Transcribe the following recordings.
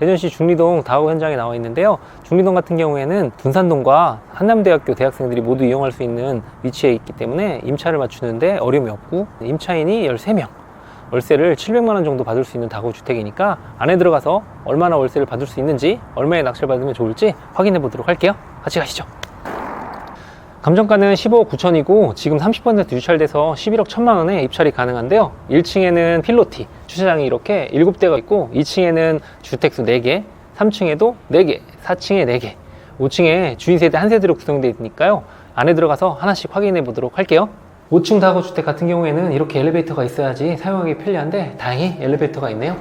대전시 중리동 다가구 현장에 나와 있는데요. 중리동 같은 경우에는 분산동과 한남대학교 대학생들이 모두 이용할 수 있는 위치에 있기 때문에 임차를 맞추는데 어려움이 없고, 임차인이 13명, 월세를 700만원 정도 받을 수 있는 다가구 주택이니까 안에 들어가서 얼마나 월세를 받을 수 있는지, 얼마에 낙찰 받으면 좋을지 확인해 보도록 할게요. 같이 가시죠. 감정가는 15억 9천이고 지금 30% 유찰돼서 11억 1천만원에 입찰이 가능한데요. 1층에는 필로티, 주차장이 이렇게 7대가 있고, 2층에는 주택수 4개, 3층에도 4개, 4층에 4개, 5층에 주인세대 한 세대로 구성되어 있으니까요. 안에 들어가서 하나씩 확인해 보도록 할게요. 5층 다가구 주택 같은 경우에는 이렇게 엘리베이터가 있어야지 사용하기 편리한데, 다행히 엘리베이터가 있네요.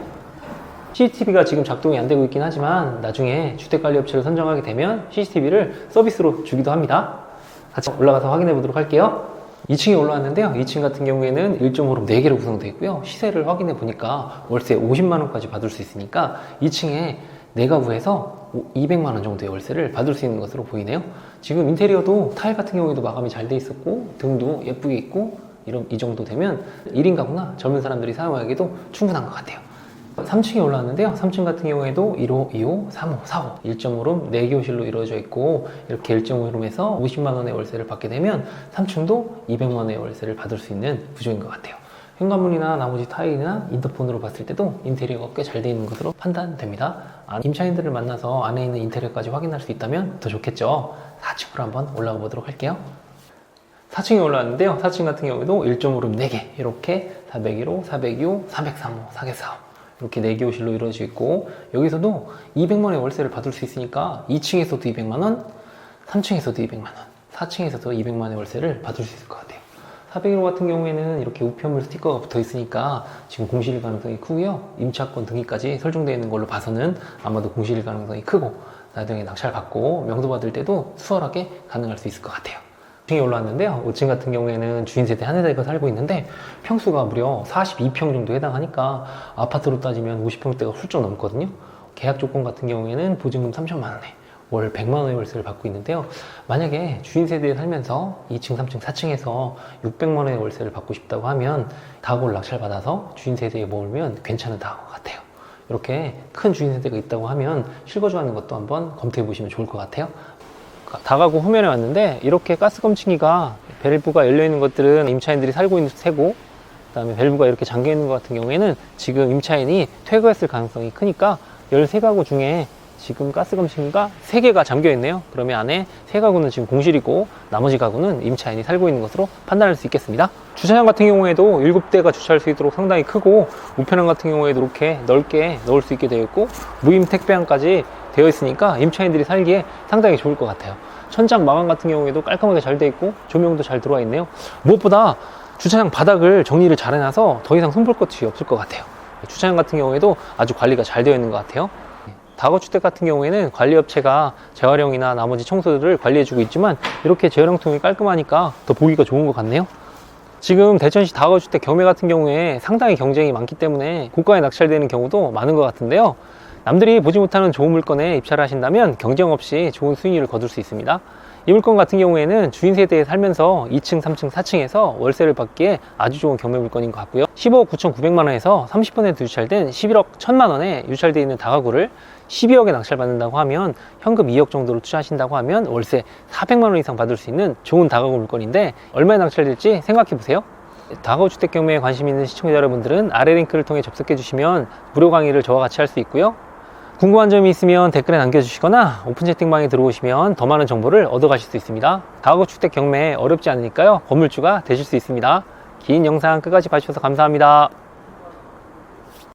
CCTV가 지금 작동이 안 되고 있긴 하지만 나중에 주택관리업체를 선정하게 되면 CCTV를 서비스로 주기도 합니다. 같이 올라가서 확인해 보도록 할게요. 2층에 올라왔는데요. 2층 같은 경우에는 1.5룸 4개로 구성되어 있고요. 시세를 확인해 보니까 월세 50만원까지 받을 수 있으니까 2층에 4가구에서 200만원 정도의 월세를 받을 수 있는 것으로 보이네요. 지금 인테리어도 타일 같은 경우에도 마감이 잘 돼 있었고, 등도 예쁘게 있고, 이 정도 되면 1인 가구나 젊은 사람들이 사용하기도 충분한 것 같아요. 3층에 올라왔는데요. 3층 같은 경우에도 1호, 2호, 3호, 4호 1.5룸 4교실로 이루어져 있고, 이렇게 1.5룸에서 50만원의 월세를 받게 되면 3층도 200만원의 월세를 받을 수 있는 구조인 것 같아요. 현관문이나 나머지 타일이나 인터폰으로 봤을 때도 인테리어가 꽤 잘 되어 있는 것으로 판단됩니다. 임차인들을 만나서 안에 있는 인테리어까지 확인할 수 있다면 더 좋겠죠. 4층으로 한번 올라가 보도록 할게요. 4층에 올라왔는데요. 4층 같은 경우에도 1.5룸 4개, 이렇게 401호, 402호, 403호, 404호 이렇게 4개호실로 이루어져 있고, 여기서도 200만원의 월세를 받을 수 있으니까 2층에서도 200만원, 3층에서도 200만원, 4층에서도 200만원의 월세를 받을 수 있을 것 같아요. 401호 같은 경우에는 이렇게 우편물 스티커가 붙어 있으니까 지금 공실일 가능성이 크고요. 임차권 등기까지 설정되어 있는 걸로 봐서는 아마도 공실일 가능성이 크고, 나중에 낙찰 받고 명도 받을 때도 수월하게 가능할 수 있을 것 같아요. 5층에 올라왔는데요. 5층 같은 경우에는 주인세대 한 세대가 살고 있는데 평수가 무려 42평 정도 해당하니까 아파트로 따지면 50평대가 훌쩍 넘거든요. 계약 조건 같은 경우에는 보증금 3천만원에 월 100만원의 월세를 받고 있는데요. 만약에 주인세대에 살면서 2층, 3층, 4층에서 600만원의 월세를 받고 싶다고 하면 다가구를 낙찰받아서 주인세대에 머물면 괜찮은 다가구 같아요. 이렇게 큰 주인세대가 있다고 하면 실거주하는 것도 한번 검토해 보시면 좋을 것 같아요. 다가구 후면에 왔는데 이렇게 가스검침기가 밸브가 열려있는 것들은 임차인들이 살고 있는 세고, 그 다음에 밸브가 이렇게 잠겨있는 것 같은 경우에는 지금 임차인이 퇴거했을 가능성이 크니까 13가구 중에 지금 가스검침기가 3개가 잠겨있네요. 그러면 안에 3가구는 지금 공실이고 나머지 가구는 임차인이 살고 있는 것으로 판단할 수 있겠습니다. 주차장 같은 경우에도 7대가 주차할 수 있도록 상당히 크고, 우편함 같은 경우에도 이렇게 넓게 넣을 수 있게 되어 있고, 무임 택배함까지 되어 있으니까 임차인들이 살기에 상당히 좋을 것 같아요. 천장 마감 같은 경우에도 깔끔하게 잘 되어 있고 조명도 잘 들어와 있네요. 무엇보다 주차장 바닥을 정리를 잘 해놔서 더 이상 손볼 것이 없을 것 같아요. 주차장 같은 경우에도 아주 관리가 잘 되어 있는 것 같아요. 다가구주택 같은 경우에는 관리업체가 재활용이나 나머지 청소들을 관리해주고 있지만 이렇게 재활용통이 깔끔하니까 더 보기가 좋은 것 같네요. 지금 대천시 다가구주택 경매 같은 경우에 상당히 경쟁이 많기 때문에 고가에 낙찰되는 경우도 많은 것 같은데요. 남들이 보지 못하는 좋은 물건에 입찰을 하신다면 경쟁 없이 좋은 수익률을 거둘 수 있습니다. 이 물건 같은 경우에는 주인세대에 살면서 2층, 3층, 4층에서 월세를 받기에 아주 좋은 경매 물건인 것 같고요. 15억 9,900만원에서 30% 유찰된 11억 1천만원에 유찰되어 있는 다가구를 12억에 낙찰받는다고 하면, 현금 2억 정도로 투자하신다고 하면 월세 400만원 이상 받을 수 있는 좋은 다가구 물건인데, 얼마에 낙찰될지 생각해 보세요. 다가구 주택 경매에 관심 있는 시청자 여러분들은 아래 링크를 통해 접속해 주시면 무료 강의를 저와 같이 할 수 있고요. 궁금한 점이 있으면 댓글에 남겨주시거나 오픈 채팅방에 들어오시면 더 많은 정보를 얻어가실 수 있습니다. 다가구 주택 경매 어렵지 않으니까요, 건물주가 되실 수 있습니다. 긴 영상 끝까지 봐주셔서 감사합니다.